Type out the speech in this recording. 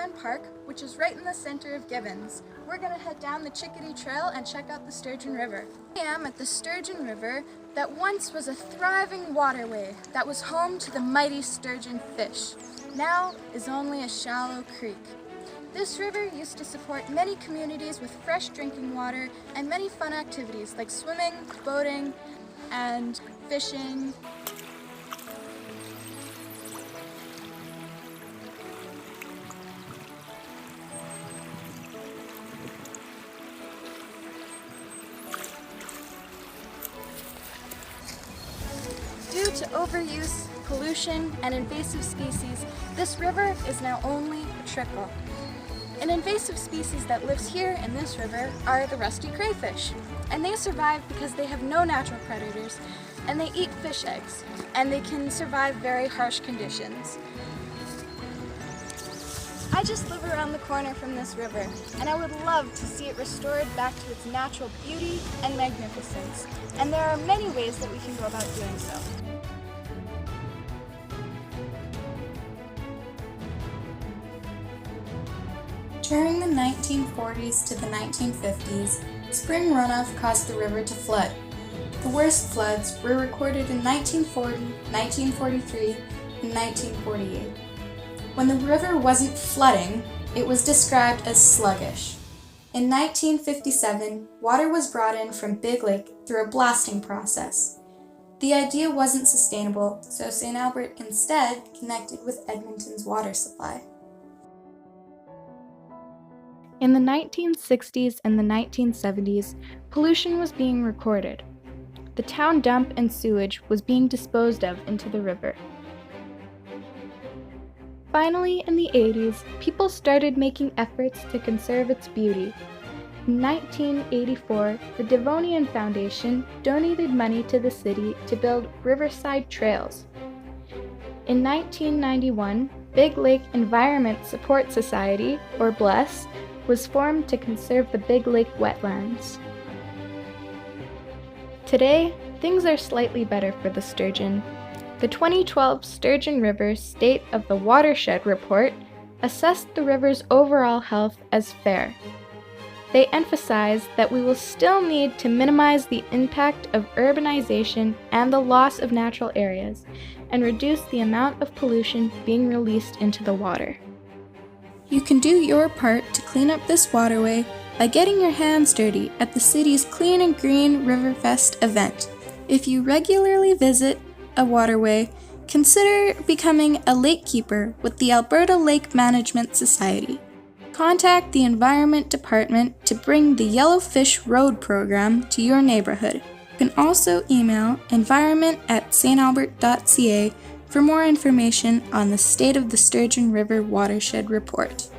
Sturgeon Park, which is right in the center of Gibbons. We're going to head down the Chickadee Trail and check out the Sturgeon River. I am at the Sturgeon River that once was a thriving waterway that was home to the mighty sturgeon fish. Now is only a shallow creek. This river used to support many communities with fresh drinking water and many fun activities like swimming, boating, and fishing. Due to overuse, pollution, and invasive species, this river is now only a trickle. An invasive species that lives here in this river are the rusty crayfish, and they survive because they have no natural predators, and they eat fish eggs, and they can survive very harsh conditions. I just live around the corner from this river, and I would love to see it restored back to its natural beauty and magnificence, and there are many ways that we can go about doing so. During the 1940s to the 1950s, spring runoff caused the river to flood. The worst floods were recorded in 1940, 1943, and 1948. When the river wasn't flooding, it was described as sluggish. In 1957, water was brought in from Big Lake through a blasting process. The idea wasn't sustainable, so St. Albert instead connected with Edmonton's water supply. In the 1960s and the 1970s, pollution was being recorded. The town dump and sewage was being disposed of into the river. Finally, in the 80s, people started making efforts to conserve its beauty. In 1984, the Devonian Foundation donated money to the city to build riverside trails. In 1991, Big Lake Environment Support Society, or BLESS, was formed to conserve the Big Lake wetlands. Today, things are slightly better for the sturgeon. The 2012 Sturgeon River State of the Watershed report assessed the river's overall health as fair. They emphasized that we will still need to minimize the impact of urbanization and the loss of natural areas, and reduce the amount of pollution being released into the water. You can do your part to clean up this waterway by getting your hands dirty at the city's Clean and Green Riverfest event. If you regularly visit a waterway, consider becoming a lake keeper with the Alberta Lake Management Society. Contact the Environment Department to bring the Yellowfish Road program to your neighborhood. You can also email environment@stalbert.ca for more information on the State of the Sturgeon River Watershed Report.